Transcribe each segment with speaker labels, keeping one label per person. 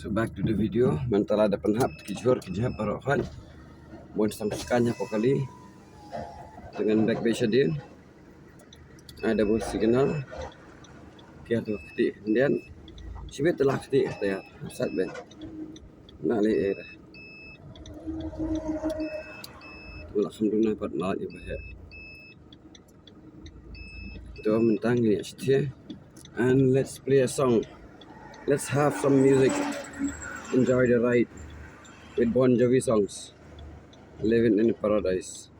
Speaker 1: So back to the video. Mentala ada penhap kijhor barokan. Bon sampai sekannya kali dengan back base din. Ada bos signal. Kia tu ketik kemudian sibet telah ketik ya. Sat ben. Nak le era. Alhamdulillah dapat malat ya bahaya. Doa mentang ni setia. And let's play a song. Let's have some music. Enjoy the ride with Bon Jovi songs. Living in paradise.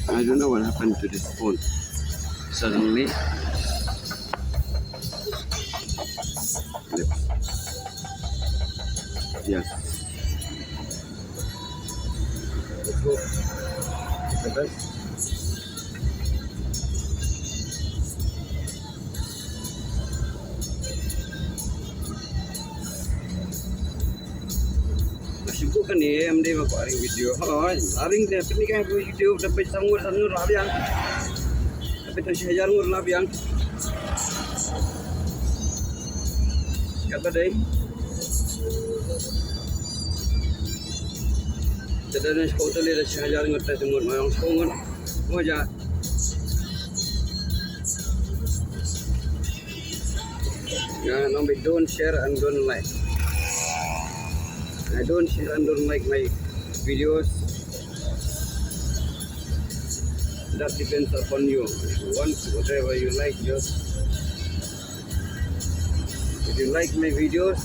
Speaker 1: I don't know what happened to this phone. Suddenly, yes. Let's hope the best. Masih kan ni, MD mau aring video. Oh, aring dia ni kan video sampai sangur lah yang. Sampai tu sehajar ngur lah yang. Kata deh. Jadi ni sekolah tu dia sehajar ngur tak sangur. Mayang sangur. Moja. Ya, nombor don't share and don't like. I don't share and don't like my videos. That depends upon you. Once whatever you like, just if you like my videos,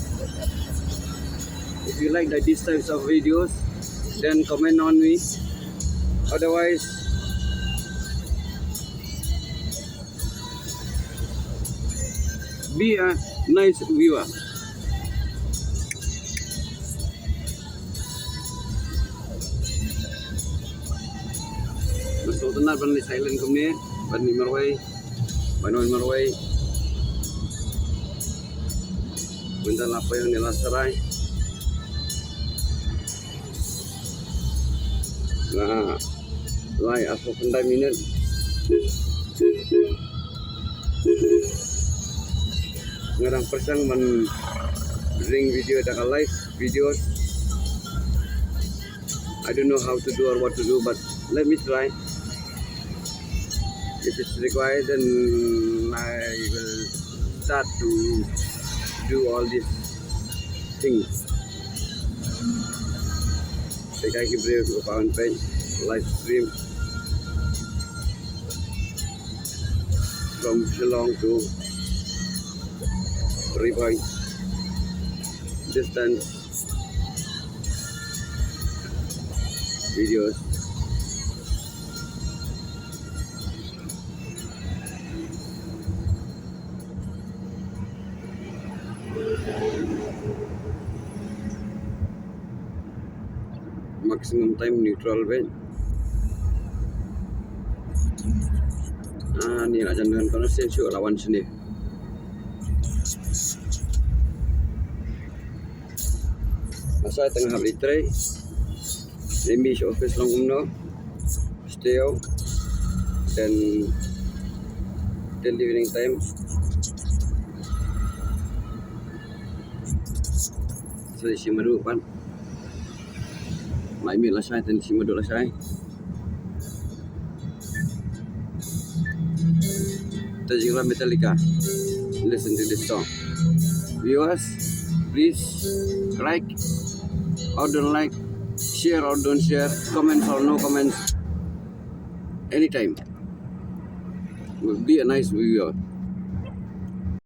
Speaker 1: if you like these types of videos, then comment on me. Otherwise, be a nice viewer. So tenar ban silent kumni ban ni marwai banon marwai benda apa yang nilasarai nah lai aku pendai minit ngarang persang man ring video dak live videos. I don't know how to do or what to do, but let me try. If it's required, then I will start to do all these things. Saya kaki beri ke kawan page live stream from Shillong to Ribhoi distance videos. Maximum time neutral ben. Ni nak jangan kena sensor lawan sini. Masa tengah beli tray. Lembi office long kumno. Stay out. Dan till evening time. So si madu pan. Mai mi lah saya dan si madu lah saya. Tajira Metallica. Listen to this song. Viewers, please like or don't like, share or don't share, comments or no comments, anytime. Be a nice viewer.